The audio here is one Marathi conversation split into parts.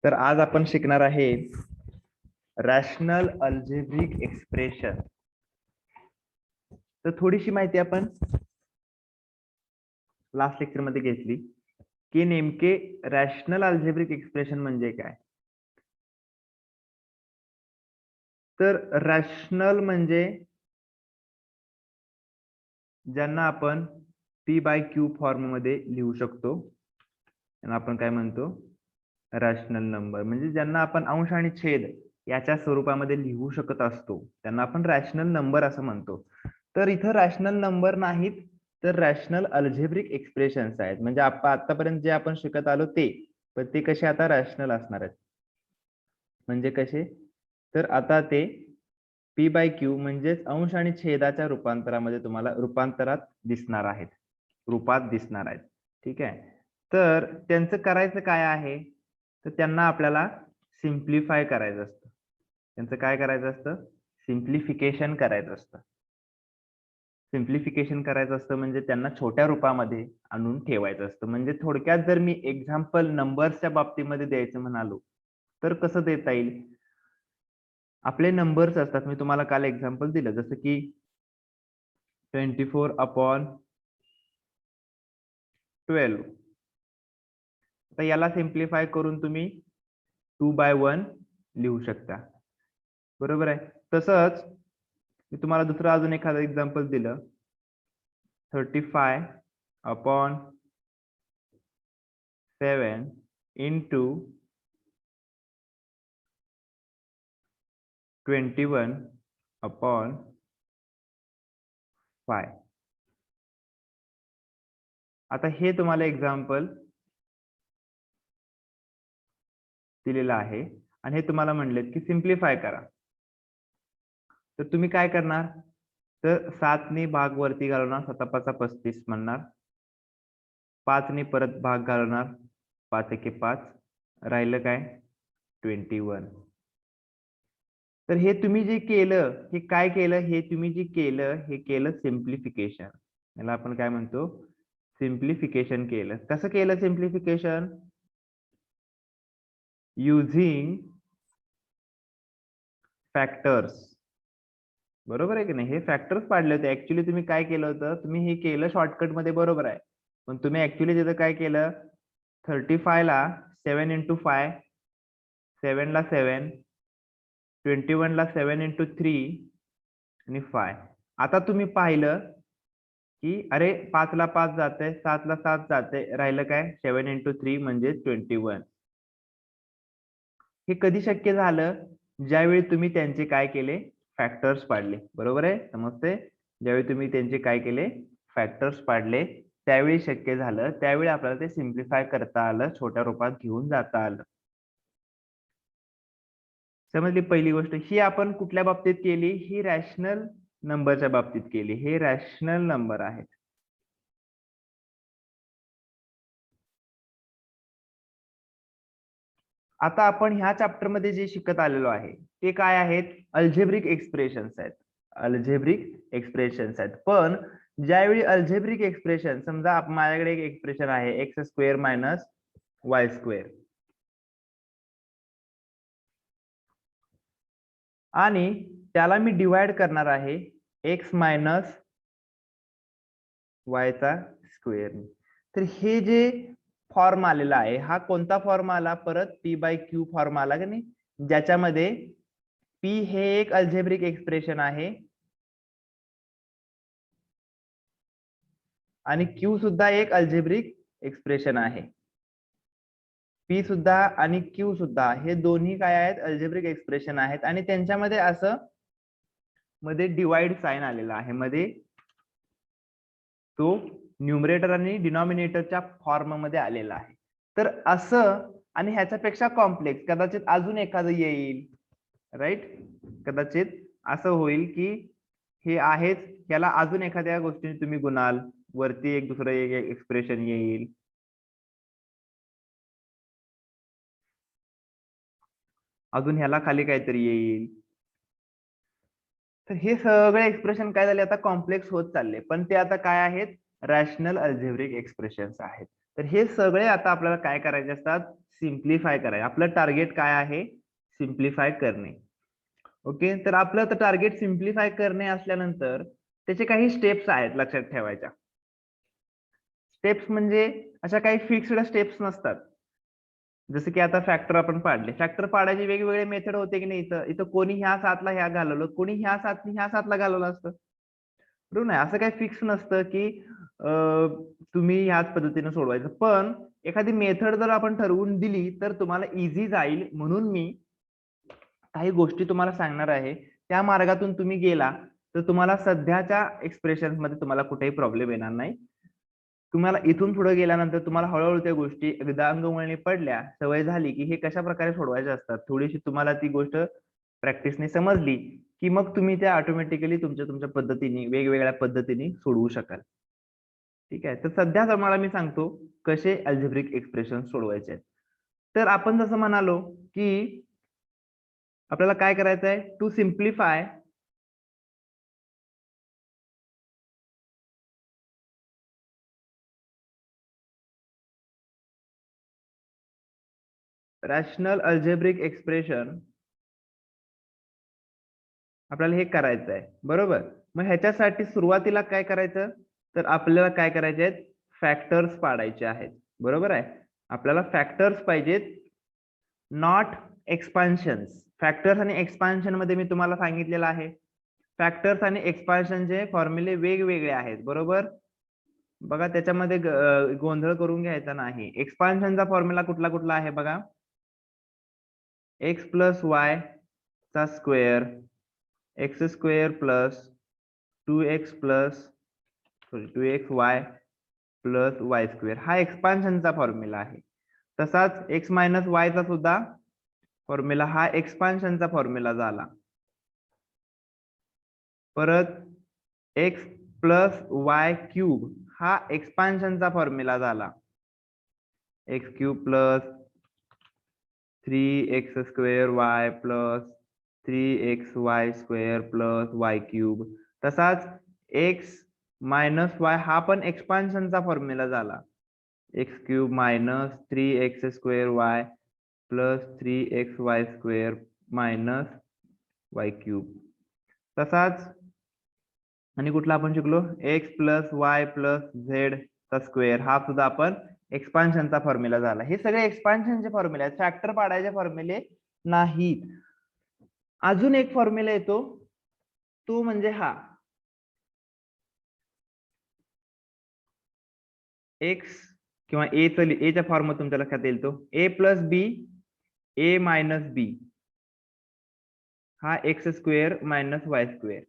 तर आज आपण शिकणार आहे रॅशनल अल्जेब्रिक एक्सप्रेशन. तर थोडीशी माहिती आपण लास्ट लेक्चर मध्ये घेतली की नेमके रॅशनल अल्जेब्रिक एक्सप्रेशन म्हणजे काय. तर रॅशनल म्हणजे ज्यांना आपण पी बाय क्यू फॉर्म मध्ये लिहू शकतो त्यांना आपण काय म्हणतो, रॅशनल नंबर. म्हणजे ज्यांना आपण अंश आणि छेद याच्या स्वरूपामध्ये लिहू शकत असतो त्यांना आपण रॅशनल नंबर असं म्हणतो. तर इथं रॅशनल नंबर नाहीत तर रॅशनल अल्जेब्रिक एक्सप्रेशन्स आहेत. म्हणजे आपण आतापर्यंत जे आपण शिकत आलो ते, पण ते कसे आता रॅशनल असणार आहेत. म्हणजे कसे, तर आता ते पी बाय क्यू म्हणजेच अंश आणि छेदाच्या रूपांतरामध्ये तुम्हाला रूपांतरात दिसणार आहेत, रूपात दिसणार आहेत. ठीक आहे. तर त्यांचं करायचं काय आहे, तर त्यांना आपल्याला सिम्प्लिफाय करायचं असतं. त्यांचं काय करायचं असतं, सिम्प्लिफिकेशन करायचं असतं. सिम्प्लिफिकेशन करायचं असतं म्हणजे त्यांना छोट्या रूपामध्ये आणून ठेवायचं असतं. म्हणजे थोडक्यात जर मी एक्झाम्पल नंबर्सच्या बाबतीमध्ये द्यायचं म्हणालो तर कसं देता येईल. आपले नंबर्स असतात, मी तुम्हाला काल एक्झाम्पल दिलं जसं की 24/12. आता याला सिम्प्लिफाय करून तुम्ही 2/1 लिहू शकता, बरोबर आहे. तसंच मी तुम्हाला दुसरं अजून एखादं एक्झाम्पल दिलं 35/7 into 21/5. आता हे तुम्हाला एक्झाम्पल दिलेलं आहे आणि हे तुम्हाला म्हणलेत की सिम्प्लिफाय करा. तर तुम्ही काय करणार, तर 7 ने भाग वरती घालवणार, 7×5=35 म्हणणार, 5 ने परत भाग घालवणार, 5×1=5, राहिलं काय 21. तर हे तुम्ही जे केलं, हे काय केलं, हे तुम्ही जे केलं हे केलं सिम्प्लिफिकेशन. याला आपण काय म्हणतो, सिम्प्लिफिकेशन केलं. कसं केलं सिम्प्लिफिकेशन, युझिंग फॅक्टर्स. बरोबर आहे की नाही, हे फॅक्टर्स पाडले होते. ऍक्च्युली तुम्ही काय केलं होतं, तुम्ही हे केलं शॉर्टकट मध्ये, बरोबर आहे. पण तुम्ही ऍक्च्युली तिथं काय केलं, 35 ला 7 into 5, 7 ला 7, 21 ला 7 into 3 आणि 5. आता तुम्ही पाहिलं की अरे 5 ला 5 जाते, 7 ला 7 जाते, राहिलं काय 7 into 3 म्हणजे 21. हे कधी शक्य झालं, ज्यावेळी तुम्ही त्यांचे काय केले, फॅक्टर्स पाडले. बरोबर आहे, समजते. ज्यावेळी तुम्ही त्यांचे काय केले, फॅक्टर्स पाडले, त्यावेळी शक्य झालं, त्यावेळी आपल्याला ते सिम्प्लिफाय करता आलं, छोट्या रूपात घेऊन जाता आलं. समजली पहिली गोष्ट. ही आपण कुठल्या बाबतीत केली, ही रॅशनल नंबरच्या बाबतीत केली. हे रॅशनल नंबर आहेत. आता आपण ह्या चॅप्टर मध्ये जे शिकत आलेलो आहे ते काय आहेत, अल्जेब्रिक एक्सप्रेशन्स आहेत. अल्जेब्रिक एक्सप्रेशन्स आहेत. पण ज्यावेळी अल्जेब्रिक एक्सप्रेशन, समजा माझ्याकडे एक एक्सप्रेशन आहे x² - y², आणि त्याला मी डिवाइड करणार आहे x - y². तर हे जे फॉर्म आलेला आहे, हा कोणता फॉर्म आला, परत पी बाय क्यू फॉर्म आला की नाही, ज्याच्यामध्ये पी हे एक अल्जेब्रिक एक्सप्रेशन आहे आणि क्यू सुद्धा एक अल्जेब्रिक एक्सप्रेशन आहे. पी सुद्धा आणि क्यू सुद्धा हे दोन्ही काय आहेत, अल्जेब्रिक एक्सप्रेशन आहेत. आणि त्यांच्यामध्ये असं मध्ये डिवाइड साइन आलेला आहे, मध्ये तो न्यूमरेटर आणि डिनॉमिनेटरच्या फॉर्म मध्ये आलेला आहे. तर असं, आणि ह्याच्यापेक्षा कॉम्प्लेक्स कदाचित अजून एखादं येईल, राईट. कदाचित असं होईल की हे आहेच, याला अजून एखाद्या गोष्टीने तुम्ही गुणाल, वरती एक दुसरं एक एक्सप्रेशन येईल. अजून ह्याला खाली काहीतरी येईल. तर हे सगळे एक्सप्रेशन काय झाले, आता कॉम्प्लेक्स होत चालले, पण ते आता काय आहेत, रॅशनल अल्जेब्रिक एक्सप्रेशन्स आहेत. तर हे सगळे आता आपल्याला काय करायचे असतात, सिम्प्लिफाय करायचे. आपलं टार्गेट काय आहे, सिम्प्लिफाय करणे. ओके, तर आपलं तर टार्गेट सिम्प्लिफाय करणे असल्यानंतर त्याचे काही स्टेप्स आहेत लक्षात ठेवायच्या. स्टेप्स म्हणजे अशा काही फिक्स्ड स्टेप्स नसतात. जसं की आता फॅक्टर आपण पाडले, फॅक्टर पाडायचे वेगवेगळे मेथड होते की नाही. इथं कोणी ह्या 7ला ह्या घालवलं, कोणी ह्या 7ला घालवलं असतं, बरोबर नाही. असं काही फिक्स नसतं की तुम्ही ह्याच पद्धतीने सोडवायचं. पण एखादी मेथड जर आपण ठरवून दिली तर तुम्हाला इझी जाईल, म्हणून मी काही गोष्टी तुम्हाला सांगणार आहे. त्या मार्गातून तुम्ही गेला तर तुम्हाला सध्याच्या एक्सप्रेशन मध्ये तुम्हाला कुठेही प्रॉब्लेम येणार नाही. तुम्हाला इथून पुढे गेल्यानंतर तुम्हाला हळूहळू त्या गोष्टी एकदा अंगवळणी पडल्या, सवय झाली की हे कशा प्रकारे सोडवायचे असतात, थोडीशी तुम्हाला ती गोष्ट प्रॅक्टिसने समजली की मग तुम्ही त्या ऑटोमॅटिकली तुमच्या पद्धतीने वेगवेगळ्या पद्धतीने सोडवू शकाल. ठीक आहे, तर सध्या तुम्हाला मी सांगतो कसे अल्जेब्रिक एक्सप्रेशन सोडवायचे आहेत. तर आपण जसं म्हणालो की आपल्याला काय करायचं आहे, to simplify rational algebraic expression आपल्याला हे करायचं आहे, बरोबर. मग ह्याच्यासाठी सुरुवातीला काय करायचं, तर आपल्याला काय करायचे आहेत, फॅक्टर्स पाडायचे आहेत, बरोबर आहे. आपल्याला फॅक्टर्स पाहिजेत, नॉट एक्सपान्शन्स. फॅक्टर्स आणि एक्सपान्शन मध्ये मी तुम्हाला सांगितलेलं आहे, फॅक्टर्स आणि एक्सपान्शनचे फॉर्म्युले वेगवेगळे आहेत, बरोबर. बघा त्याच्यामध्ये गोंधळ करून घ्यायचा नाही. एक्सपान्शनचा फॉर्म्युला कुठला कुठला आहे बघा, एक्स प्लस वाय चा square, x square plus 2x plus sorry 2xy plus y square, हा एक्सपान्शनचा फॉर्म्युला आहे. तसाच एक्स मायनस वाय चा सुद्धा फॉर्म्युला हा एक्सपान्शनचा फॉर्म्युला झाला. परत एक्स प्लस वाय क्यूब हा एक्सपान्शनचा फॉर्म्युला झाला. X cube plus 3x square Y plus 3xy square plus y cube. तसाच एक्स मायनस वाय हा पण एक्सपान्शनचा फॉर्म्युला झाला. X cube minus 3x square Y plus 3xy square minus Y cube. तसाच आणि कुठला आपण शिकलो, x plus y plus Z चा स्क्वेअर, हा सुद्धा आपण एक्सपान्शनचा फॉर्म्युला झाला. हे सगळे एक्सपान्शनचे फॉर्म्युले आहेत, फॅक्टर पाडायचे फॉर्म्युले नाहीत. अजून एक फॉर्म्युला येतो, तो म्हणजे हा एक्स किंवा एच्या फॉर्म तुमच्या लक्षात येईल तो ए प्लस बी ए मायनस बी, हा x square minus Y square.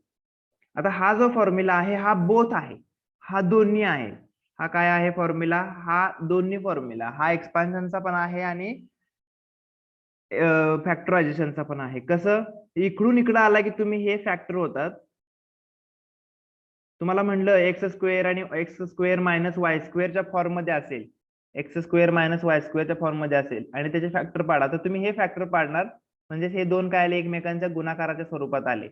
आता हा जो फॉर्म्युला आहे हा बोथ आहे, हा दोन्ही आहे. हा काय आहे फॉर्म्युला, हा दोन्ही फॉर्म्युला, हा एक्सपान्शनचा पण आहे आणि फॅक्टरायझेशनचा पण आहे. कसं, इकडून इकडं आला की तुम्ही हे फॅक्टर होतात. तुम्हाला म्हणलं एक्स स्क्वेअर आणि एक्स स्क्वेअर मायनस वाय स्क्वेअरच्या फॉर्म मध्ये असेल, एक्स स्क्वेअर मायनस वाय स्क्वेअरच्या फॉर्म मध्ये असेल आणि त्याचे फॅक्टर पाडा, तर तुम्ही हे फॅक्टर पाडणार म्हणजे हे दोन काय आले, एकमेकांच्या गुणाकाराच्या स्वरूपात आले,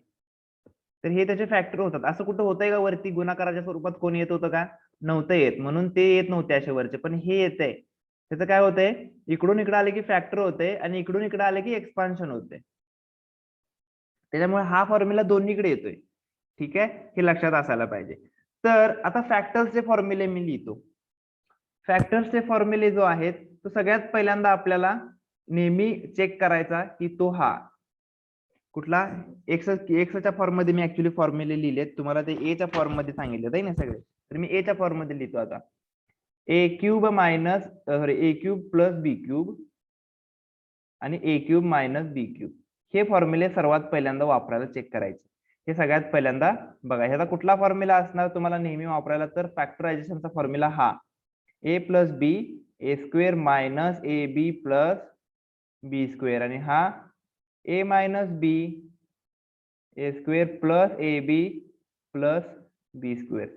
तर हे त्याचे फॅक्टर होतात. असं कुठं होतंय का वरती गुणाकाराच्या स्वरूपात कोण येत होतं का, नव्हतं येत, म्हणून ते येत नव्हते असे वरचे. पण हे येतंय, त्याचं काय होतंय, इकडून इकडे आले की फॅक्टर होते आणि इकडून इकडे आले की एक्सपान्शन होते. त्याच्यामुळे हा फॉर्म्युला दोन्हीकडे येतोय. ठीक आहे, हे लक्षात असायला पाहिजे. तर आता फॅक्टर्सचे फॉर्म्युले मी लिहितो. फॅक्टर्सचे फॉर्म्युले जो आहेत तो सगळ्यात पहिल्यांदा आपल्याला नेहमी चेक करायचा की तो हा कुठला, एक्सच्या फॉर्म मध्ये मी ऍक्च्युली फॉर्म्युले लिहिलेत, तुम्हाला ते एच्या फॉर्म मध्ये सांगितले आहे ना सगळे, तर मी एच्या फॉर्म मध्ये लिहितो आता. ए क्यूब मायनस सॉरी ए क्यूब प्लस बी क्यूब आणि ए क्यूब मायनस बी क्यूब, हे फॉर्म्युले सर्वात पहिल्यांदा वापरायला चेक करायचे. हे सगळ्यात पहिल्यांदा बघा, ह्याचा कुठला फॉर्म्युला असणार तुम्हाला नेहमी वापरायला, तर फॅक्टरायझेशनचा फॉर्म्युला हा a plus b a square minus a b plus b square, आणि हा a minus b a square plus a b plus b square.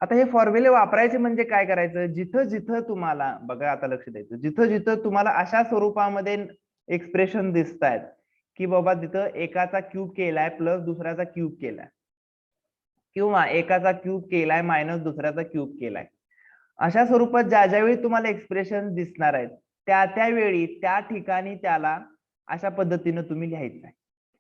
आता हे फॉर्म्युले वापरायचे म्हणजे काय करायचं, जिथं जिथं तुम्हाला बघा, आता लक्ष द्यायचं, जिथं जिथं तुम्हाला अशा स्वरूपामध्ये एक्सप्रेशन दिसत आहेत की बाबा तिथं एकाचा क्यूब केलाय प्लस दुसऱ्याचा क्यूब केलाय, किंवा एकाचा क्यूब केलाय मायनस दुसऱ्याचा क्यूब केलाय, अशा स्वरूपात ज्या ज्यावेळी तुम्हाला एक्सप्रेशन दिसणार आहेत त्या त्यावेळी त्या ठिकाणी त्याला अशा पद्धतीने तुम्ही लिहायचं आहे.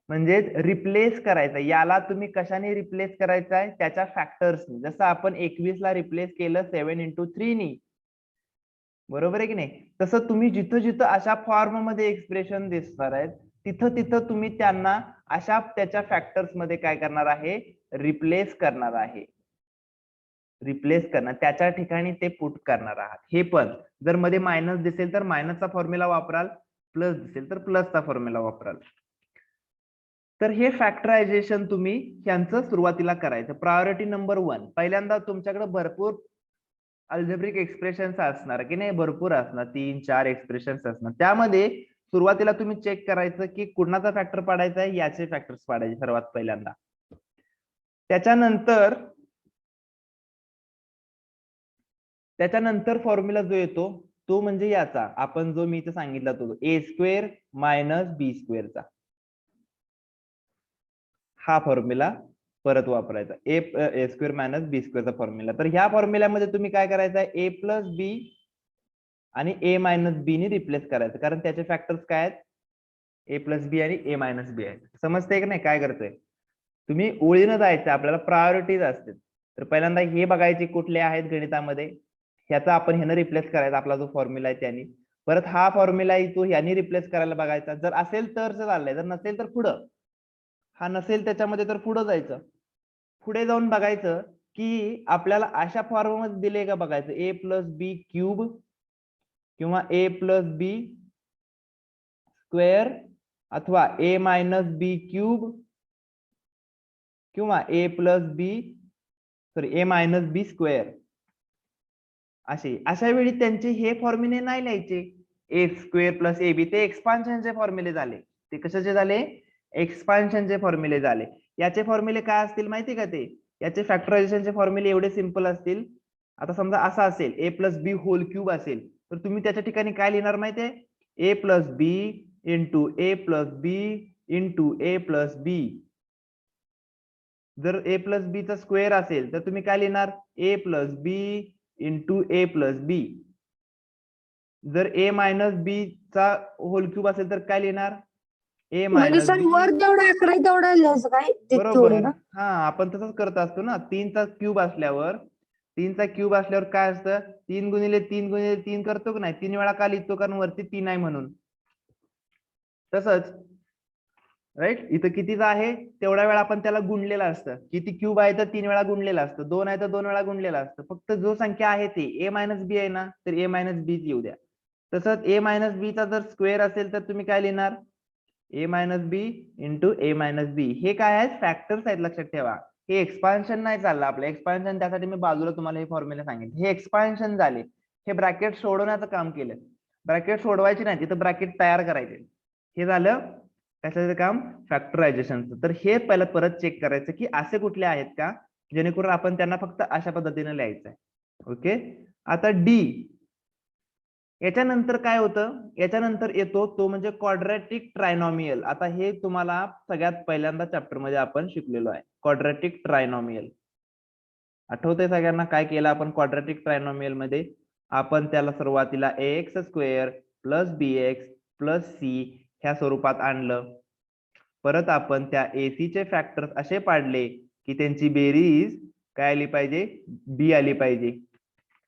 म्हणजे रिप्लेस करायचं. याला तुम्ही कशाने रिप्लेस करायचं आहे? त्याच्या फॅक्टर्सनी. जसं आपण 21 ला रिप्लेस केलं 7 × 3 नी, बरोबर आहे की नाही? तसं तुम्ही जिथं जिथं अशा फॉर्म मध्ये एक्सप्रेशन दिसणार आहेत तिथं तिथं तुम्ही त्यांना अशा त्याच्या फॅक्टर्स मध्ये काय करणार आहे? रिप्लेस करणार आहे. रिप्लेस करणार, त्याच्या ठिकाणी ते पुट करणार आहात. हे पण जर मध्ये मायनस दिसेल तर मायनसचा फॉर्म्युला वापराल, प्लस दिसेल तर प्लसचा फॉर्म्युला वापराल. तर हे फॅक्टरायझेशन तुम्ही यांचं सुरुवातीला करायचं. Priority number 1. पहिल्यांदा तुमच्याकडे भरपूर अल्जेब्रिक एक्सप्रेशन्स असणार की नाही, भरपूर असणार, 3-4 एक्सप्रेशन्स असणार. त्यामध्ये सुरुवातीला तुम्ही चेक करायचं की कुणाचा फॅक्टर पाडायचा आहे, याचे फॅक्टर्स पाडायचे सर्वात पहिल्यांदा. त्याच्यानंतर फॉर्म्युला जो येतो तो म्हणजे याचा, आपण जो मी इथे सांगितला तो a² - b² चा हा फॉर्म्युला परत वापरायचा. a² - b² चा फॉर्म्युला. तर ह्या फॉर्म्युल्यामध्ये तुम्ही काय करायचं आहे? a + b आणि a - b ने रिप्लेस करायचं, कारण त्याचे फॅक्टर्स काय आहेत? a + b आणि a - b आहेत. समजतंय की नाही काय करतोय? तुम्ही ओळीनं जायचं, आपल्याला प्रायोरिटीज असते. तर पहिल्यांदा हे बघायचे कुठले आहेत गणितामध्ये, ह्याचा आपण ह्यानं रिप्लेस करायचा, आपला जो फॉर्म्युला आहे त्याने. परत हा फॉर्म्युला आहे तो ह्यानी रिप्लेस करायला बघायचा. जर असेल तर चाललंय, जर नसेल तर पुढं. हा नसेल त्याच्यामध्ये तर पुढे जायचं. पुढे जाऊन बघायचं की आपल्याला अशा फॉर्म मध्ये दिले का बघायचं. a + b³ किंवा a + b² अथवा a - b³ किंवा a - b². अशा वेळी त्यांचे हे फॉर्म्युले नाही लिहायचे. a² + ab ते एक्सपान्शनचे फॉर्म्युले झाले. ते कशाचे झाले? एक्सपान्शनचे फॉर्म्युले झाले. याचे फॉर्म्युले काय असतील माहिती का? ते याचे फॅक्टरायझेशनचे फॉर्म्युले एवढे सिंपल असतील. आता समजा असा असेल a + b³ असेल तर तुम्ही त्याच्या ठिकाणी काय लिहिणार माहितीये? a + b × a + b × a + b. जर a + b चा स्क्वेअर असेल तर तुम्ही काय लिहिणार? a + b × a + b. जर a - b चा होल³ असेल तर काय लिहिणार? a म्हणजे - सर b. वर जेवढा आकडा आहे तेवढा लिहायचं काय बरोबर. हा, आपण तसंच करत असतो ना. 3 चा क्यूब असल्यावर, 3 चा क्यूब असल्यावर काय असतं? 3 × 3 × 3 करतो की नाही? 3 वेळा का लिहितो? कारण वरती 3 आहे म्हणून. तसंच राईट, इथं कितीचा आहे तेवढ्या वेळा आपण त्याला गुणलेलं असतं. किती क्यूब आहे तर 3 वेळा गुणलेलं असतं. 2 आहे तर 2 वेळा गुणलेलं असतं. फक्त जो संख्या आहे ते a - b आहे ना, तर a - b येऊ द्या. तसंच a - b चा जर स्क्वेअर असेल तर तुम्ही काय लिहिणार? a - b × a - b. हे काय आहेत? फॅक्टर्स आहेत, लक्षात ठेवा. हे एक्सपान्शन नाही चाललं आपलं. एक्सपान्शन त्यासाठी मी बाजूला तुम्हाला हे फॉर्म्युला सांगितले. हे एक्सपान्शन झाले. हे ब्रॅकेट सोडवण्याचं काम केलं. ब्रॅकेट सोडवायची नाही, तिथं ब्रॅकेट तयार करायचे. हे झालं कशाचं काम? फॅक्टरायझेशनचं. तर हे पहिलं परत चेक करायचं की असे कुठले आहेत का जेणेकरून आपण त्यांना फक्त अशा पद्धतीने लिहायचं आहे. ओके. आता डी, याच्यानंतर काय होतं? याच्यानंतर येतो तो म्हणजे क्वाड्रॅटिक ट्रायनॉमियल. आता हे तुम्हाला सगळ्यात पहिल्यांदा चॅप्टर मध्ये आपण शिकलेलो आहे. क्वाड्रॅटिक ट्रायनॉमियल आठवतंय सगळ्यांना काय केलं आपण क्वाड्रॅटिक ट्रायनॉमियल मध्ये? आपण त्याला सुरुवातीला ax² + bx + c ह्या स्वरूपात आणलं. परत आपण त्या ac चे फॅक्टर्स असे पाडले की त्यांची बेरीज काय आली पाहिजे? b आली पाहिजे,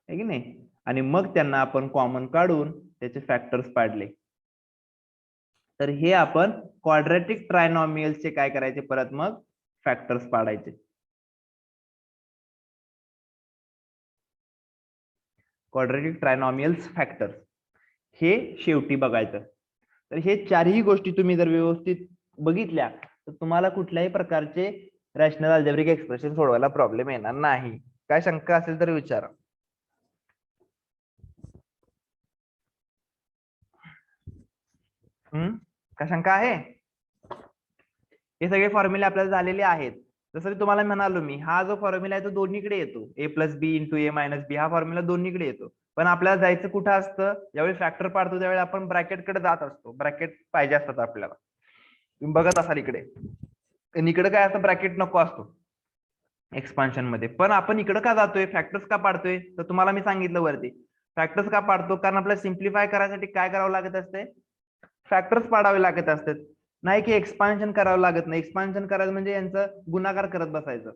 है की नाही? आणि मग त्यांना आपण कॉमन काढून त्याचे फॅक्टर्स पाडले. तर हे आपण क्वाड्रॅटिक ट्रायनॉमियल्सचे काय करायचे? परत मग फॅक्टर्स पाडायचे. क्वाड्रॅटिक ट्रायनॉमियल्स फॅक्टर्स हे शेवटी बघायचं. तर हे चारही गोष्टी तुम्ही जर व्यवस्थित बघितल्या तर तुम्हाला कुठल्याही प्रकारचे रॅशनल अल्जेब्रिक एक्सप्रेशन सोडवायला प्रॉब्लेम येणार नाही. काय शंका असेल तर विचारा. काय शंका आहे? हे सगळे फॉर्म्युले आपल्याला झालेले आहेत. जसं तुम्हाला म्हणालो मी, हा जो फॉर्म्युला आहे तो दोन्हीकडे येतो. a + b × a - b हा फॉर्म्युला दोन्हीकडे येतो. पण आपल्याला जायचं कुठं असतं? ज्यावेळी फॅक्टर पाडतो त्यावेळी आपण ब्रॅकेट कडे जात असतो. ब्रॅकेट पाहिजे असतात आपल्याला. तुम्ही बघत असाल इकडे, आणि इकडे काय असतं? ब्रॅकेट नको असतो. एक्सपान्शन मध्ये. पण आपण इकडे का जातोय, फॅक्टर्स का पाडतोय, तर तुम्हाला मी सांगितलं वरती फॅक्टर्स का पाडतो, कारण आपल्याला सिम्प्लिफाय करायसाठी काय करावं लागत असते, फॅक्टर्स पाडावे लागत असतात. नाही की एक्सपान्शन करावं लागत नाही. एक्सपान्शन करायचं म्हणजे यांचं गुणाकार करत बसायचं.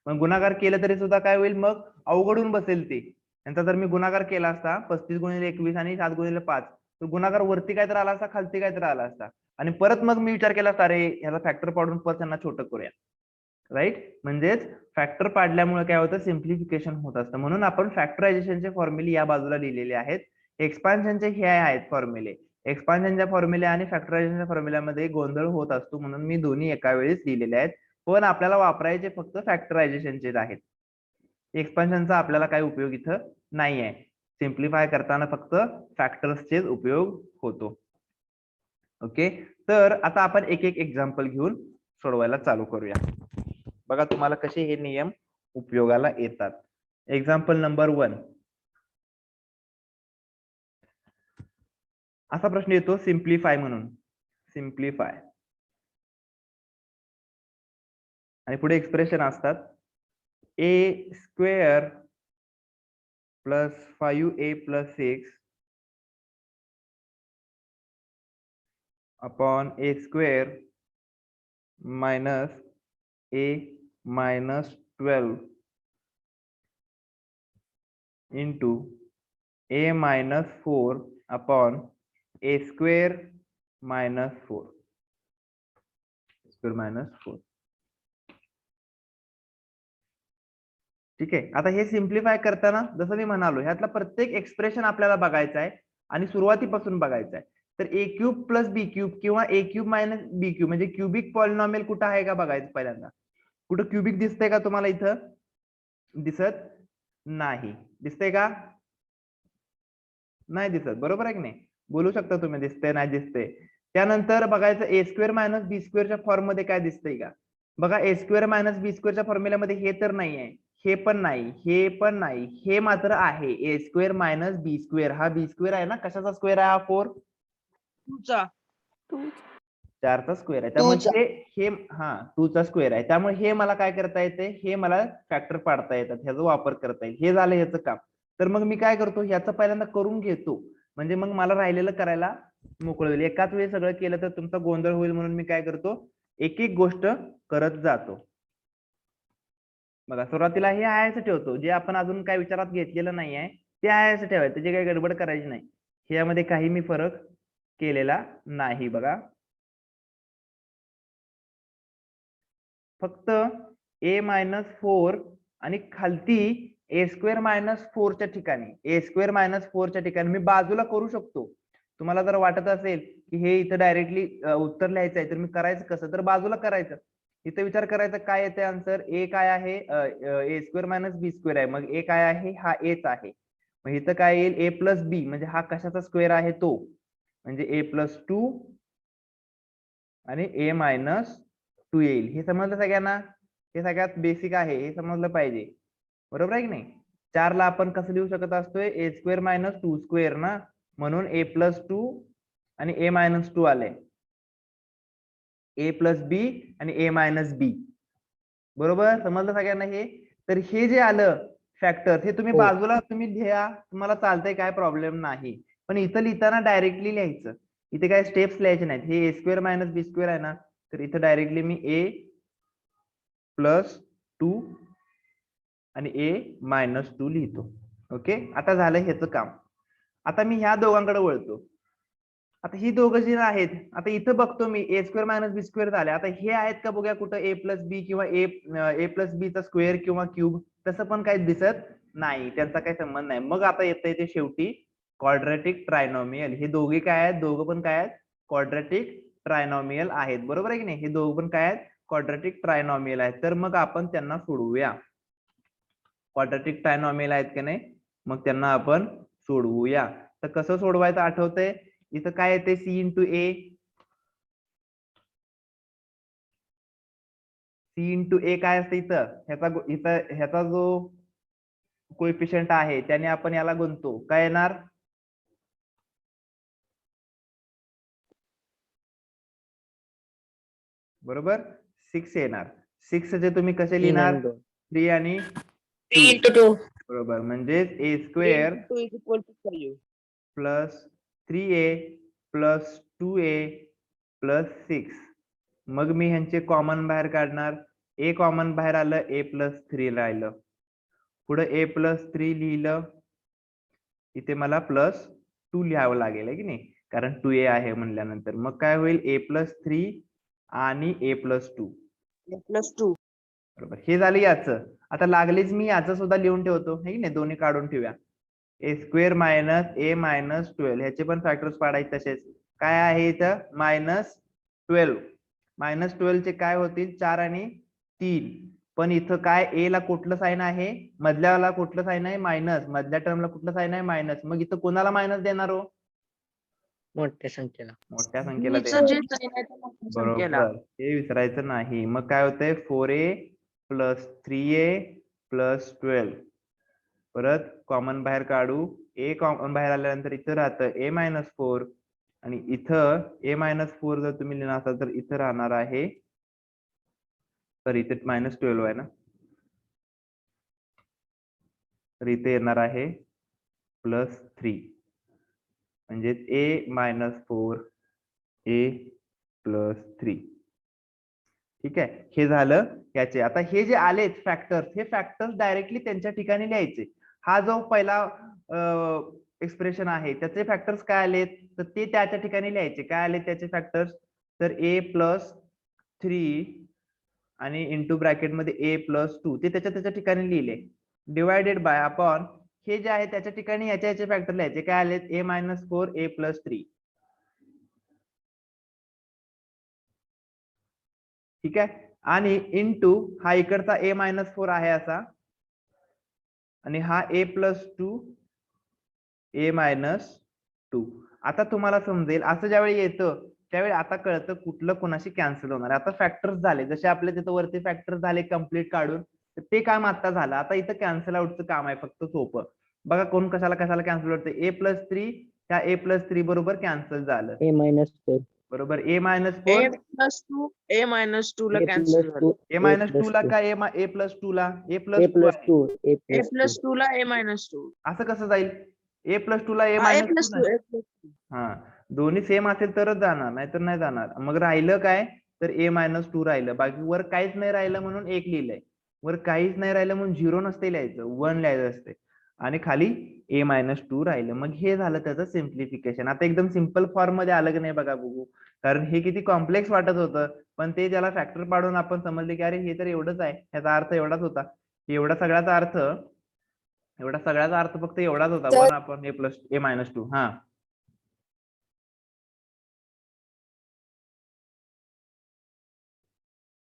मग गुणाकार केलं तरी सुद्धा काय होईल, मग अवघडून बसेल ते. यांचा जर मी गुणाकार केला असता 35 × 21 आणि 7 × 5, तर गुणाकार वरती काय तर आला असता, खालती काय तर आला असता. आणि परत मग मी विचार केला असता, अरे ह्याला फॅक्टर पाडून परत त्यांना छोटं करूया. राईट, म्हणजेच फॅक्टर पाडल्यामुळे काय होतं, सिम्प्लिफिकेशन होत असतं. म्हणून आपण फॅक्टरायझेशनचे फॉर्म्युले या बाजूला लिहिलेले आहेत. एक्सपान्शनचे हे आहेत फॉर्म्युले. एक्सपान्शनच्या फॉर्म्युले आणि फॅक्टरायझेशनच्या फॉर्म्युल्यामध्ये गोंधळ होत असतो, म्हणून मी दोन्ही एका वेळेस लिहिलेले आहेत. पण आपल्याला वापरायचे फक्त फॅक्टरायझेशनचेच आहेत. एक्सपान्शनचा आपल्याला काही उपयोग इथं नाही आहे. सिम्प्लिफाय करताना फक्त फॅक्टर्सचेच उपयोग होतो. ओके, तर आता आपण एक एक एक्झाम्पल घेऊन सोडवायला चालू करूया. बघा तुम्हाला कसे हे नियम उपयोगाला येतात. Example number 1. असा प्रश्न येतो सिम्प्लिफाय म्हणून, सिम्प्लिफाय, आणि पुढे एक्सप्रेशन असतात a² + 5a + 6 upon a² - a - 12 into a - 4 upon a² - 4 -4. ठीक आहे. आता हे सिम्प्लिफाय करताना जसं मी म्हणालो, ह्यातला प्रत्येक एक्सप्रेशन आपल्याला बघायचा आहे आणि सुरुवातीपासून बघायचा आहे. तर a³ + b³ किंवा a³ - b³ म्हणजे क्युबिक पॉलिनॉमियल कुठं आहे का बघायचं पहिल्यांदा. कुठं क्युबिक दिसतंय का तुम्हाला इथं? दिसत नाही. दिसतंय का? नाही दिसत, बरोबर आहे की नाही? बोलू शकता तुम्ही दिसतंय नाही दिसतंय. त्यानंतर बघायचं a² - b² च्या फॉर्म मध्ये काय दिसतंय का? बघा a² - b² च्या फॉर्म्युल्यामध्ये हे तर नाही आहे, हे पण नाही, हे पण नाही, हे मात्र आहे. a² - b², हा b² आहे ना, कशाचा स्क्वेअर आहे हा 4? 4चा स्क्वेअर आहे. त्यामुळे हे हा 2चा स्क्वेअर आहे. त्यामुळे हे मला काय करता येते, हे मला फॅक्टर पाडता येतात, ह्याचा वापर करता येईल. हे झालं ह्याचं काम. तर मग मी काय करतो, ह्याचं पहिल्यांदा करून घेतो, म्हणजे मग मला राहिलेलं करायला मोकळं होईल. एकाच वेळी सगळं केलं तर तुमचा गोंधळ होईल, म्हणून मी काय करतो, एक एक गोष्ट करत जातो. बघा सुरुवातीला हे आहे असं ठेवतो, जे आपण अजून काय विचारात घेतलेलं नाही आहे ते आहे असं ठेवायचं, त्याची काही गडबड करायची नाही. यामध्ये काही मी फरक केलेला नाही. बघा फक्त a - 4 आणि खालती a² - 4 च्या ठिकाणी, a² - 4 च्या ठिकाणी मी बाजूला करू शकतो. तुम्हाला जर वाटत असेल की हे इथं डायरेक्टली उत्तर लिहायचं आहे, तर मी करायचं कसं, तर बाजूला करायचं. इथे विचार करायचा काय येते आन्सर, ए काय आहे, a² - b² आहे. मग ए काय आहे, हा एच आहे. मग इथं काय येईल, a + b म्हणजे हा कशाचा स्क्वेअर आहे तो, म्हणजे a + 2 आणि a - 2 येईल. हे समजलं सगळ्यांना? हे सगळ्यात बेसिक आहे, हे समजलं पाहिजे, बरोबर आहे की नाही? 4 ला आपण कसं लिहू शकत असतोय, a² - 2² ना, म्हणून a + 2 आणि a - 2 आलंय, a + b आणि a - b, बरोबर समजलं सगळ्यांना हे? तर हे जे आलं फॅक्टर, हे तुम्ही बाजूला तुम्ही लिहा, तुम्हाला चालतंय, काय प्रॉब्लेम नाही. पण इथं लिहिताना डायरेक्टली लिहायचं, इथे काय स्टेप्स लिहायचे नाहीत. हे a² - b² आहे ना, तर इथं डायरेक्टली मी a + 2 आणि a - 2 लिहितो. ओके, आता झालं ह्याचं काम. आता मी ह्या दोघांकडे वळतो. आता ही दोघं जी आहेत, आता इथं बघतो मी a² - b² झाले. आता हे आहेत का बघूया कुठं, a + b किंवा a + b चा स्क्वेअर किंवा क्यूब, तसं पण काही दिसत नाही, त्यांचा काही संबंध नाही. मग आता येतं ते शेवटी क्वाड्रॅटिक ट्रायनॉमियल. हे दोघे काय आहेत, दोघं पण काय आहेत, क्वाड्रॅटिक ट्रायनॉमियल आहेत, बरोबर आहे की नाही? हे दोघं पण काय आहेत, क्वाड्रॅटिक ट्रायनॉमियल आहेत. तर मग आपण त्यांना सोडवूया. क्वाड्रॅटिक ट्रायनॉमियल आहेत की नाही, मग त्यांना आपण सोडवूया. तर कसं सोडवायचं आठवतंय? इथं काय येते, c × a, c × a काय असतं इथं, ह्याचा जो कोएफिशियंट आहे त्याने आपण याला गुणतो, काय येणार, बरोबर 6 येणार. 6 जे तुम्ही कसे लिहिणार, 3 आणि 3 into 2. बरोबर, म्हणजेच a square 2 is equal to 5. Plus 3a plus 2a plus 6. मग मी ह्यांचे कॉमन बाहेर काढणार. ए कॉमन बाहेर आलं, ए प्लस 3 राहिलं. पुढे ए प्लस 3 लिहिलं, इथे मला प्लस 2 लिहावं लागेल आहे की नाही, कारण 2a आहे म्हणल्यानंतर. मग काय होईल, ए प्लस 3 आणि ए प्लस 2. Plus 2. बरोबर, हे झालं याचं. आता लागलीच मी याचं सुद्धा लिहून ठेवतो, हे की नाही, दोन्ही काढून ठेवूया. ए स्क्वेअर मायनस ए मायनस 12 ह्याचे पण फॅक्टर्स पाडायचे तसेच. काय आहे इथं, -12. -12 चे काय होतील, 4 आणि 3. पण इथं काय, ए ला कुठलं साइन आहे, मधल्याला कुठलं साइन आहे, मायनस. मधल्या टर्मला कुठलं साइन आहे, मायनस. मग इथं कोणाला मायनस देणार हो, मोठ्या संख्येला. मोठ्या संख्येला मीचं देणार. जे sign आहे ते मोठ्या संख्येला. बरोबर, हे विसरायचं नाही. मग काय होतंय, 4a प्लस 3a प्लस 12. परत कॉमन बाहेर काढू, ए कॉमन बाहेर आल्यानंतर इथं राहतं ए मायनस 4 आणि इथं ए मायनस 4 जर तुम्ही लिहिणार असाल तर इथं राहणार आहे, तर इथे -12 आहे ना, तर इथे येणार आहे +3. म्हणजे ए मायनस 4 ए प्लस 3. ठीक आहे, हे झालं याचे. आता हे जे आलेत फॅक्टर्स, हे फॅक्टर्स डायरेक्टली त्यांच्या ठिकाणी लिहायचे. हा जो पहिला एक्सप्रेशन आहे त्याचे फॅक्टर्स काय आलेत, तर ते त्याच्या ठिकाणी लिहायचे. काय आले त्याचे फॅक्टर्स, तर ए प्लस 3 आणि इंटू ब्रॅकेट मध्ये ए प्लस 2 ते त्याच्या ठिकाणी लिहिले. डिवायडेड बाय अपॉन हे जे आहे त्याच्या ठिकाणी याचे फॅक्टर लिहायचे. काय आलेत, ए मायनस 4 ए प्लस 3. ठीक आहे, आणि इंटू हा इकडचा ए मायनस 4 आहे असा, आणि हा ए प्लस 2 ए मायनस 2. आता तुम्हाला समजेल, असं ज्यावेळी येतं त्यावेळी आता कळतं कुठलं कोणाशी कॅन्सल होणार आहे. आता फॅक्टर्स झाले, जसे आपले तिथं वरती फॅक्टर झाले कम्प्लीट काढून, तर ते काम आता झालं. आता इथं कॅन्सल आउटचं काम आहे फक्त सोपं. बघा कोण कशाला कॅन्सल होतं, ए प्लस 3 त्या ए प्लस 3 बरोबर कॅन्सल झालं. ए मायनस 4. बरोबर, ए minus A 4 plus 2, A minus 2 ला ए cancel प्लस झालं. 2. ए मायनस 2 ला काय, ए प्लस 2 ला ए ए प्लस 2 प्लस आहे. 2. ए A प्लस plus 2 ला A minus 2. असं कसं जाईल, ए प्लस 2 ला ए A minus plus 2, A plus 2. हा, दोन्ही सेम असेल तरच जाणार, नाहीतर नाही जाणार. मग राहिलं काय, तर ए मायनस 2 राहिलं. बाकी वर काहीच नाही राहिलं म्हणून 1 लिहिलंय. वर काहीच नाही राहिलं म्हणून 0 नसते लिहायचं, 1 लिहायचं असते. आणि खाली ए मायनस 2 राहिलं. मग हे झालं त्याचं सिम्प्लिफिकेशन. आता एकदम सिम्पल फॉर्म मध्ये आलं की नाही बघा बघू, कारण हे किती कॉम्प्लेक्स वाटत होतं, पण ते ज्याला फॅक्टर पाडून आपण समजले की अरे हे तर एवढंच आहे, याचा अर्थ एवढाच होता. एवढा सगळ्याचा अर्थ फक्त एवढाच होता, 1 अपॉन ए प्लस ए मायनस 2. हा,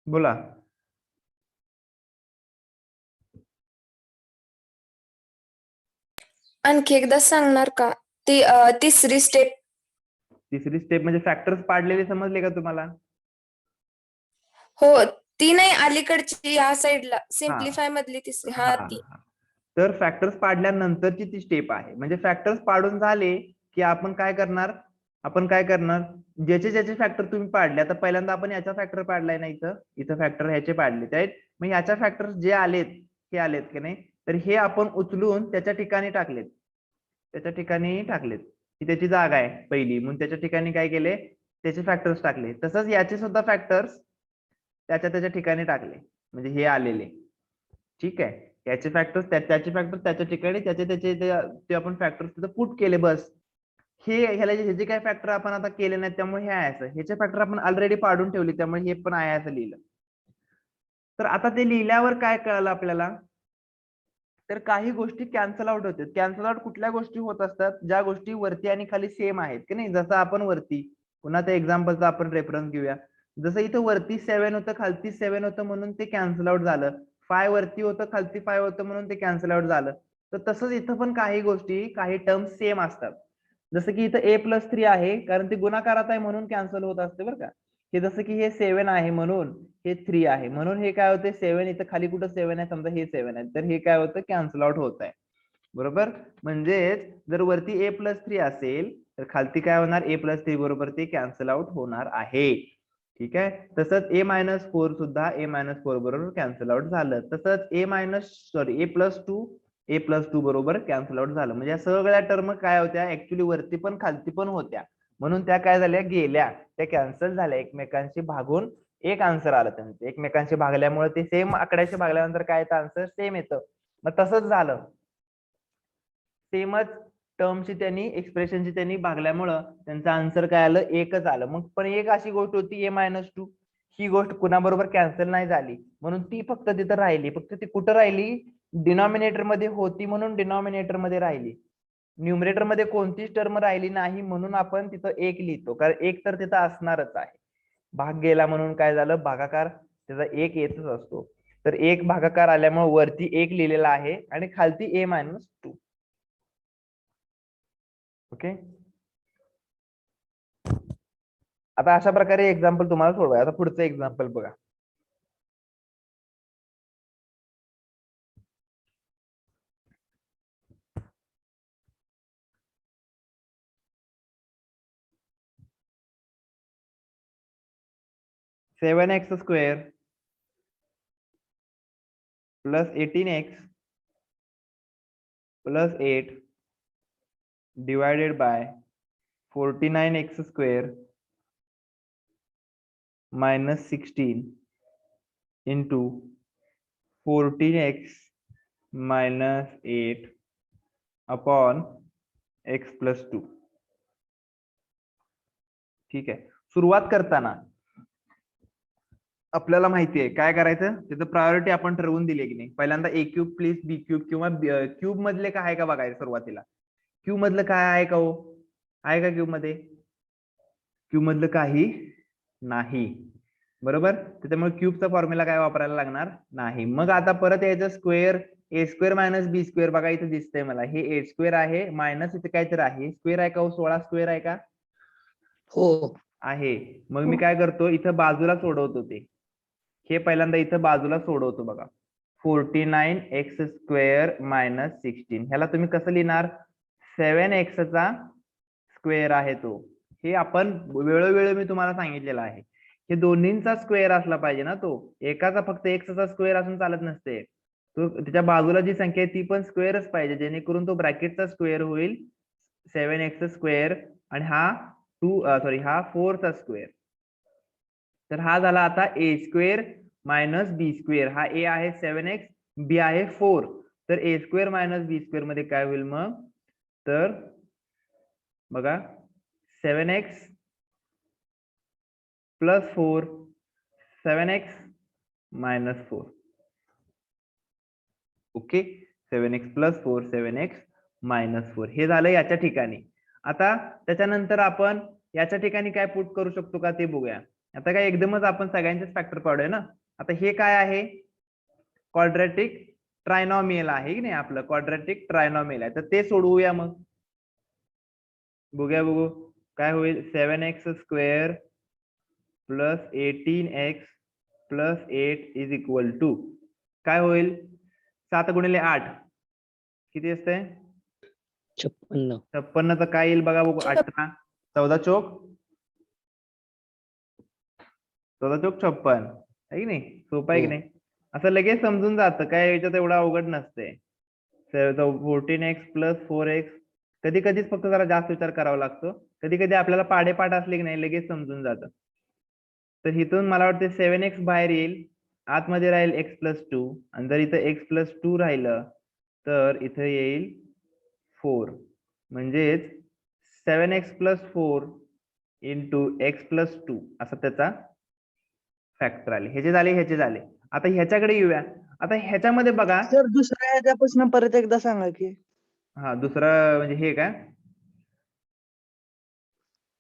बोला. आणखी एकदा सांगणार का, ती तिसरी स्टेप? तिसरी स्टेप म्हणजे फॅक्टर्स पाडलेले समजले का तुम्हाला? हो, ती नाही, अलीकडची या साइडला सिम्प्लिफाय मधली तिसरी. हा, ती. तर फॅक्टर्स पाडल्यानंतरची ती स्टेप आहे. म्हणजे फॅक्टर्स पाडून झाले की आपण काय करणार, ज्याचे फॅक्टर तुम्ही पाडले. आता पहिल्यांदा आपण याचा फॅक्टर पाडलाय ना, इथं फॅक्टर ह्याचे पाडले आहेत. मग याच्या फॅक्टर्स जे आलेत हे आलेत की नाही, तर हे आपण उचलून त्याच्या ठिकाणी टाकलेत, ही त्याची जागा आहे पहिली, म्हणून त्याच्या ठिकाणी काय केले, त्याचे फॅक्टर्स टाकले. तसंच याचे सुद्धा फॅक्टर्स त्याच्या ठिकाणी टाकले, म्हणजे हे आलेले. ठीक आहे, याचे फॅक्टर्स त्याच्या ठिकाणी ते आपण फॅक्टर्स तिथं पुट केले. बस हे जे काय फॅक्टर आपण आता केले नाहीत त्यामुळे हे आहे असं. ह्याचे फॅक्टर आपण ऑलरेडी पाडून ठेवले त्यामुळे हे पण आहे असं लिहिलं. तर आता ते लिहिल्यावर काय कळलं आपल्याला, तर काही गोष्टी कॅन्सल आउट होतात. कॅन्सल आउट कुठल्या गोष्टी होत असतात, ज्या गोष्टी वरती आणि खाली सेम आहेत की नाही. जसं आपण वरती पुन्हा त्या एक्झाम्पलचा आपण रेफरन्स घेऊया. जसं इथं वरती 7 होतं खालती 7 होतं म्हणून ते कॅन्सल आउट झालं. 5 वरती होतं खालती 5 होतं म्हणून ते कॅन्सल आउट झालं. तर तसंच इथं पण काही गोष्टी, काही टर्म्स सेम असतात. जसं की इथं ए प्लस 3 आहे, कारण ते गुणाकारात आहे म्हणून कॅन्सल होत असते बरं का. हे जसं की हे 7 आहे म्हणून हे 3 आहे, म्हणून हे काय होते 7, इथं खाली कुठं 7 आहे, समजा हे 7 आहे, तर हे काय होतं, कॅन्सल आउट होत आहे. बरोबर, म्हणजेच जर वरती ए प्लस 3 असेल तर खालती काय होणार, ए प्लस 3 बरोबर ते कॅन्सल आउट होणार आहे. ठीक आहे. तसंच a-4 सुद्धा a-4 बरोबर कॅन्सल आउट झालं. तसंच a+2 बरोबर कॅन्सल आउट झालं. म्हणजे या सगळ्या टर्म काय होत्या, ऍक्च्युली वरती पण खालती पण होत्या, म्हणून त्या काय झाल्या, गेल्या, त्या कॅन्सल झाल्या, एकमेकांशी भागून एक आन्सर आलं त्यांचं. एकमेकांशी भागल्यामुळे ते सेम आकड्याशी भागल्यानंतर काय येतं, आन्सर सेम येतं. मग तसंच झालं, सेमच टर्मची त्यांनी, एक्सप्रेशनची त्यांनी भागल्यामुळं त्यांचं आन्सर काय आलं, एकच आलं. मग पण एक अशी गोष्ट होती a-2, ही गोष्ट कुणाबरोबर कॅन्सल नाही झाली, म्हणून ती फक्त तिथं राहिली. फक्त ती कुठं राहिली, डिनॉमिनेटर मध्ये होती म्हणून डिनॉमिनेटर मध्ये राहिली. न्यूमरेटर मध्ये कोणतीच टर्म राहिली नाही म्हणून आपण तिथं एक लिहितो, कारण एक तर तिथं असणारच आहे. भाग गेला म्हणून काय झालं, भागाकार त्याचा एक येतच असतो. तर एक भागाकार आल्यामुळे वरती एक लिहिलेला आहे आणि खालती a-2. ओके. आता अशा प्रकारे एक्झाम्पल तुम्हाला सोडवा. आता पुढचं एक्झाम्पल बघा. (7x² + 18x + 8 divided by 49x² - 16 into 14x - 8 upon x + 2. ठीक आहे. सुरुवात करताना आपल्याला माहिती आहे काय करायचं, त्याचं प्रायोरिटी आपण ठरवून दिली की नाही. पहिल्यांदा a³ प्लीज b³ किंवा क्यूब मधले काय आहे का बघायचं सुरुवातीला. क्यूब मधलं काय आहे का, हो आहे का क्यूब मध्ये, क्यूब मधलं काही नाही, बरोबर. त्याच्यामुळे क्यूबचा फॉर्म्युला काय वापरायला लागणार नाही. मग आता परत यायचं स्क्वेअर, a² - b² बघा इथे दिसतंय मला, हे a² आहे मायनस इथे काहीतरी आहे, स्क्वेअर आहे का, 16² आहे का, हो. आहे. मग मी काय करतो, इथं बाजूला सोडवतो ते, हे पहिल्यांदा इथं बाजूला सोडवतो बघा. 49x² - 16 ह्याला तुम्ही कसं लिहिणार, 7x चा स्क्वेअर आहे तो. हे आपण वेळोवेळी मी तुम्हाला सांगितलेलं आहे, हे दोन्हींचा स्क्वेअर असला पाहिजे ना. तो एकाचा फक्त x चा स्क्वेअर असून चालत नसते, तो त्याच्या बाजूला जी संख्या आहे ती पण स्क्वेअरच पाहिजे, जेणेकरून तो ब्रॅकेटचा स्क्वेअर होईल 7x² आणि हा 4 चा स्क्वेअर. तर हा झाला आता a² - b². हा a आहे 7x, b आहे 4. तर a² - b² मध्ये काय होईल मग, तर बघा 7x + 4, 7x - 4. Okay. 7x + 4, 7x - 4 हे झालं याच्या ठिकाणी. आता त्याच्यानंतर आपण याच्या ठिकाणी काय पुट करू शकतो का ते बघूया. आता काय एकदमच आपण सगळ्यांचेच फॅक्टर पाडूया ना. आता हे काय आहे, क्वाड्रॅटिक ट्रायनॉमियल आहे की नाही, आपलं क्वाड्रॅटिक ट्रायनॉमियल आहे. तर ते सोडवूया मग, बघू काय होईल. 7x² + 18x + 8 = काय होईल, 7 × 8 किती असते, 56. 56 तर काय येईल बघा बघू, 18, 14 चोक 56 आहे की नाही. सोपं आहे की नाही, असं लगेच समजून जातं, काय याच्यात एवढं अवघड नसते. 14x + 4x कधी कधीच फक्त जरा जास्त विचार करावा लागतो, कधी कधी आपल्याला पाढेपाठ असले की नाही लगेच समजून जातं. तर इथून मला वाटते 7x बाहेर येईल, आतमध्ये राहील x + 2, आणि जर इथं x + 2 राहिलं तर इथं येईल 4. म्हणजेच 7x + 4 × x + 2 असं त्याचा फॅक्टर आले. ह्याचे झाले. आता ह्याच्याकडे येऊया. आता ह्याच्यामध्ये बघा, सर दुसऱ्या ह्याच्यापासून परत एकदा सांगा की. हा दुसरा म्हणजे हे काय,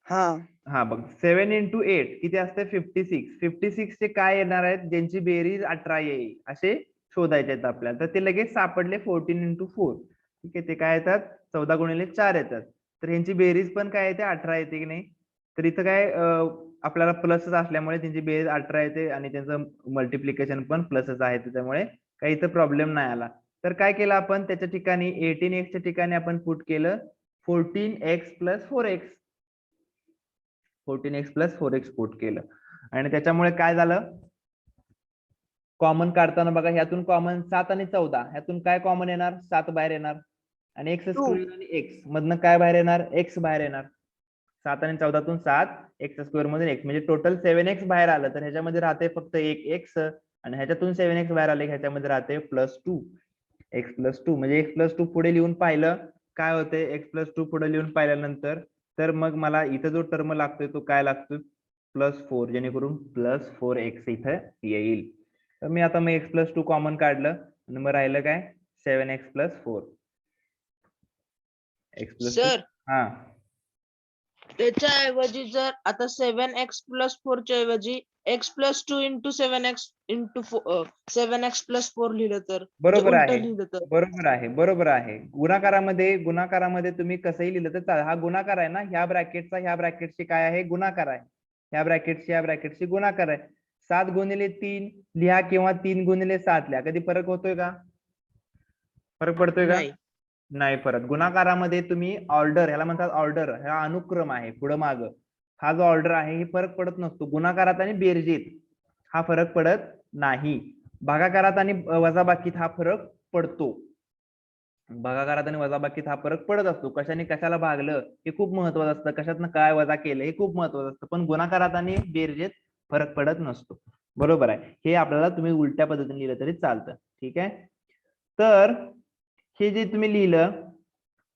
हा बघ 7 × 8 किती असते, 56. 56 चे काय येणार आहेत, ज्यांची बेरीज 18 येईल असे शोधायचे आहेत आपल्याला. तर ते लगेच सापडले 14 × 4. ठीक आहे, ते काय येतात, 14 × 4 येतात. तर ह्यांची बेरीज पण काय येते, 18 येते की नाही. तर इथं काय आपल्याला प्लसच असल्यामुळे त्यांची बेरीज 18 येते आणि त्यांचं मल्टिप्लिकेशन पण प्लसच आहे, त्याच्यामुळे काही इथं प्रॉब्लेम नाही आला. तर काय केलं आपण, त्याच्या ठिकाणी 18x च्या ठिकाणी आपण पुट केलं 14x + 4x. 14x + 4x put केलं. आणि त्याच्यामुळे काय झालं, कॉमन काढताना बघा ह्यातून कॉमन 7 आणि 14 ह्यातून काय कॉमन येणार, 7 बाहेर येणार आणि एक्स स्क्वेअर आणि एक्स मधनं काय बाहेर येणार, एक्स बाहेर येणार. 7 आणि 14तून 7 एक्स स्क्वेअर मधून एक्स म्हणजे टोटल 7x बाहेर आलं तर ह्याच्यामध्ये राहते फक्त एक एक्स आणि ह्याच्यातून 7x बाहेर आले ह्याच्यामध्ये राहते +2 x+2 म्हणजे x+2 पुढे लिहून पाहिलं काय होते, x+2 पुढे लिहून पाहिल्यानंतर तर मग मला इथं जो टर्म लागतोय तो काय लागतोय +4 जेणेकरून +4x इथं येईल. तर मी आता मग x+2 कॉमन काढलं आणि मग राहिलं काय 7x+4 x+2 सर हा त्याच्याऐवजी जर आता 7x+4 च्या ऐवजी x+2 into 7x into 7x+4 लिहिलं तर बरोबर उलट आहे. लिहिलं तर बरोबर आहे. गुणाकारामध्ये तुम्ही कसंही लिहिलं तर चालेल. हा गुणाकार आहे ना, ह्या ब्रॅकेटचा ह्या ब्रॅकेटशी काय आहे, गुणाकार आहे. ह्या ब्रॅकेटशी गुणाकार आहे. 7 गुणिले 3 लिहा किंवा 3 गुणिले 7 लिहा, कधी फरक होतोय का, फरक पडतोय का, नाही. नाही परत. गुणाकारामध्ये तुम्ही ऑर्डर, ह्याला म्हणतात ऑर्डर, हा अनुक्रम आहे पुढं माग, हा जो ऑर्डर आहे हे फरक पडत नसतो. गुणाकारात आणि बेरजेत हा फरक पडत नाही. भागाकारात आणि वजाबाकीत हा फरक पडतो. भागाकारात आणि वजाबाकीत हा फरक पडत असतो. कशाने कशाला भागलं हे खूप महत्वाचं असतं, कशातनं काय वजा केलं हे खूप महत्वाचं असतं, पण गुणाकारात आणि बेरजेत फरक पडत नसतो. बरोबर आहे. हे आपल्याला तुम्ही उलट्या पद्धतीने लिहिलं तरी चालतं. ठीक आहे. तर हे जे तुम्ही लिहिलं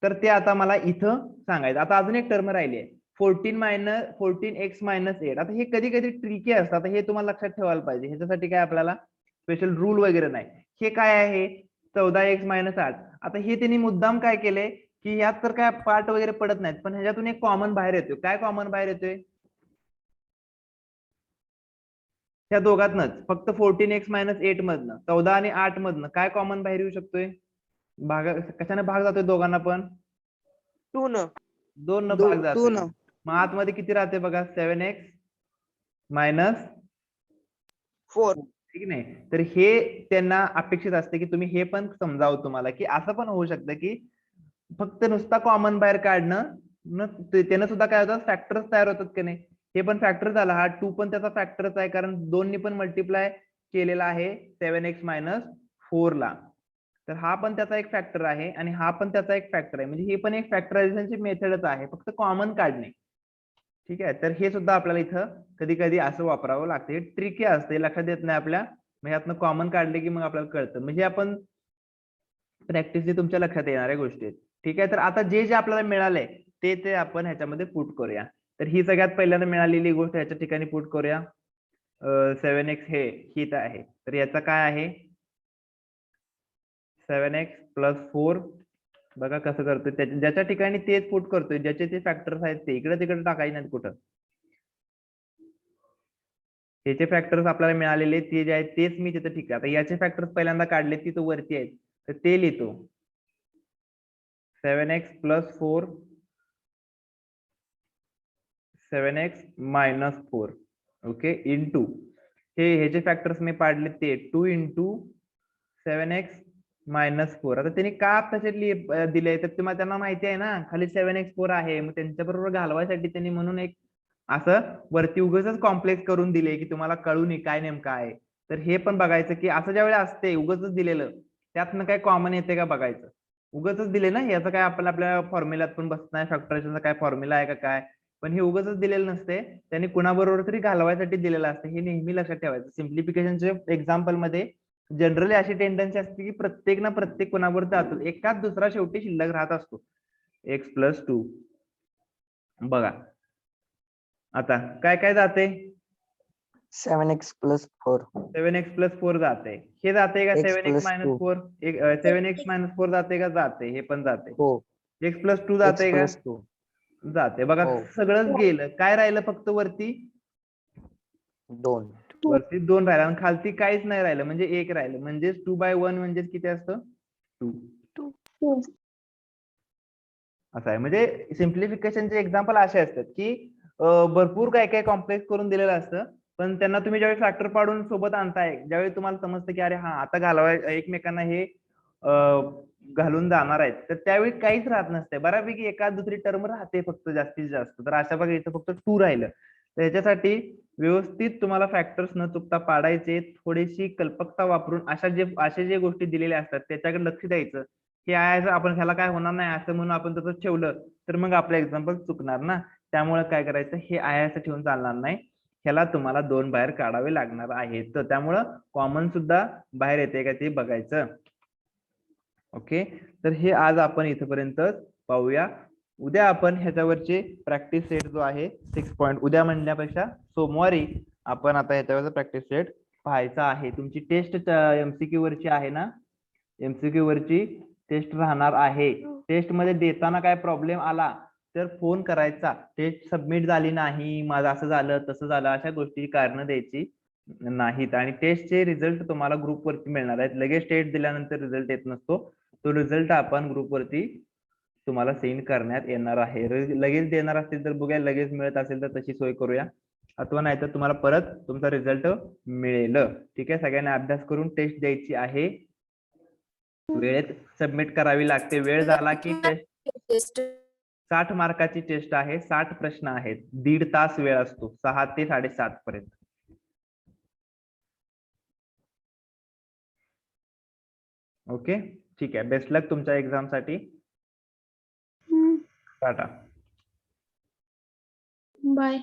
तर ते आता मला इथं सांगायचं. आता अजून एक टर्म राहिली आहे 14x - 8. आता हे कधी कधी ट्रिकी असतात, हे तुम्हाला लक्षात ठेवायला पाहिजे. ह्याच्यासाठी काय आपल्याला स्पेशल रूल वगैरे नाही. हे काय आहे 14x - 8. आता हे त्यांनी मुद्दाम काय केले की यात तर काय पार्ट वगैरे पडत नाहीत, पण ह्याच्यातून एक कॉमन बाहेर येतोय. काय कॉमन बाहेर येतोय, त्या दोघातनच फक्त 14x - 8 मधनं 14 आणि 8 मधनं काय कॉमन बाहेर येऊ शकतोय, कशाने भाग जातोय दोघांना पण 2 न 2 न भाग 2 जातोय. न मग आतमध्ये किती राहते बघा 7x - 4 ठीक नाही. तर हे त्यांना अपेक्षित असते की तुम्ही हे पण समजावं तुम्हाला की असं पण होऊ शकतं की फक्त नुसता कॉमन बाहेर काढणं त्यानं सुद्धा काय होतं, फॅक्टर्स तयार होतात की नाही. हे पण फॅक्टर झाला, हा 2 पण त्याचा फॅक्टरच आहे कारण 2 ने पण मल्टिप्लाय केलेला आहे 7x - 4 ला. तर हा पण त्याचा एक फॅक्टर आहे आणि हा पण त्याचा एक फॅक्टर आहे. म्हणजे हे पण एक फॅक्टरायझेशनची मेथडच आहे, फक्त कॉमन काढणे. ठीक आहे. तर हे सुद्धा आपल्याला इथं कधी कधी असं वापरावं लागते. ट्रिकी असते, लक्षात येत नाही आपल्या. मग यातनं कॉमन काढले की मग आपल्याला कळतं. म्हणजे आपण प्रॅक्टिसली तुमच्या लक्षात येणाऱ्या गोष्टी आहेत. ठीक आहे. तर आता जे जे आपल्याला मिळालंय ते आपण ह्याच्यामध्ये पुट करूया. तर ही सगळ्यात पहिल्यांदा मिळालेली गोष्ट ह्याच्या ठिकाणी पुट करूया. 7x हे हित आहे, तर याचा काय आहे 7x + 4. बघा कसं करतोय, ज्याच्या ठिकाणी तेच पुट करतोय, ज्याचे ते फॅक्टर्स आहेत ते इकडे तिकडे टाकायचे नाहीत कुठं. त्याचे फॅक्टर्स आपल्याला मिळालेले ते जे आहेत तेच मी तिथं, ठीक आहे. आता याचे फॅक्टर्स पहिल्यांदा काढले तिथं वरती आहेत तर ते लिहितो 7x + 4 7x - 4 ओके इंटू हे ह्याचे फॅक्टर्स मी पाडले ते 2 × 7x - 4. आता त्यांनी का तसे दिले तर तुम्हाला त्यांना माहिती आहे ना खाली 7x4 आहे, मग त्यांच्या बरोबर घालवायसाठी त्यांनी म्हणून एक असं वरती उगाचच कॉम्प्लेक्स करून दिले की तुम्हाला कळू नये काय नेमकं आहे. तर हे पण बघायचं की असं ज्यावेळी असते उगाचच दिलेलं त्यातनं काय कॉमन येते का बघायचं. उगाचच दिले ना, याचं काय आपल्या फॉर्म्युल्यात पण बसत नाही, फॅक्टरायझेशनचा काय फॉर्म्युला आहे का काय, पण हे उगाचच दिलेलं नसते, त्यांनी कुणाबरोबर तरी घालवायसाठी दिलेलं असतं. हे नेहमी लक्षात ठेवायचं. सिम्प्लिफिकेशनच्या एक्झाम्पल मध्ये जनरली अशी टेंडन्सी असते की प्रत्येक ना प्रत्येक कोणावर जातो, एकाच दुसरा शेवटी शिल्लक राहत असतो. x + 2 बघा आता काय काय जाते 7x + 4 7x + 4 जाते. हे जाते का x 7x + 2 - 4 7x - 4 जाते का, जाते. हे पण जाते. हो x + 2 x जाते का, + 2 जाते. बघा हो सगळंच गेलं, काय राहिलं फक्त वरती 2 वरती 2 राहिलं आणि खालती काहीच नाही राहिलं म्हणजे 1 राहिलं. म्हणजेच 2/1 म्हणजे किती असतं 2 असं आहे. म्हणजे सिम्प्लिफिकेशनचे एक्झाम्पल असे असतात की भरपूर काय काय कॉम्प्लेक्स करून दिलेलं असतं, पण त्यांना तुम्ही ज्यावेळी फॅक्टर पाडून सोबत आणताय, ज्यावेळी तुम्हाला समजतं की अरे हा आता घालवाय एकमेकांना हे घालून जाणार आहेत, तर त्यावेळी काहीच राहत नसते. बऱ्यापैकी एखाद दुसरी टर्म राहते फक्त जास्तीत जास्त. तर अशा बघा इथं फक्त 2 राहिलं, तर ह्याच्यासाठी व्यवस्थित तुम्हाला फॅक्टर्स न चुकता पाडायचे, थोडीशी कल्पकता वापरून अशा जे गोष्टी दिलेल्या असतात त्याच्याकडे लक्ष द्यायचं. हे आहे आपण ह्याला काय होणार नाही असं म्हणून आपण तसं ठेवलं तर मग आपलं एक्झाम्पल चुकणार ना. त्यामुळे काय करायचं, हे आहे असं ठेवून चालणार नाही, ह्याला तुम्हाला 2 बाहेर काढावे लागणार आहेत. तर त्यामुळं कॉमन सुद्धा बाहेर येते का ते बघायचं. ओके, तर हे आज आपण इथपर्यंत पाहूया. उद्या आपण ह्याच्यावरचे प्रॅक्टिस सेट जो आहे 6 पॉईंट, उद्या म्हणण्यापेक्षा सोमवारी आपण आता ह्याच्यावरचा प्रॅक्टिस सेट पाहायचा आहे. तुमची टेस्ट एमसीक्यू वरची आहे ना, एमसीक्यू वरची टेस्ट राहणार आहे. टेस्ट मध्ये देताना काय प्रॉब्लेम आला तर फोन करायचा, टेस्ट सबमिट झाली नाही, माझं असं झालं तसं झालं, अशा गोष्टी कारण द्यायची नाहीत. आणि टेस्टचे रिझल्ट तुम्हाला ग्रुपवरती मिळणार आहेत. लगेच टेस्ट दिल्यानंतर रिझल्ट येत नसतो, तो रिझल्ट आपण ग्रुपवरती तुम्हाला सेंड करण्यात येणार आहे. लगेच देणार असतील तर बघूया, लगेच मिळत असेल तर तशी सोय करूया, अथवा नाही तर तुम्हाला परत तुमचा रिझल्ट मिळेल. ठीक आहे, सगळ्यांनी अभ्यास करून टेस्ट द्यायची आहे, वेळेत सबमिट करावी लागते. वेळ झाला की टेस्ट 60 मार्काची टेस्ट आहे, 60 प्रश्न आहेत, 1.5 तास वेळ असतो, 6 ते 7:30 पर्यंत. ओके, ठीक आहे, बेस्ट लक तुमच्या एक्झाम साठी. टाटा. बाय.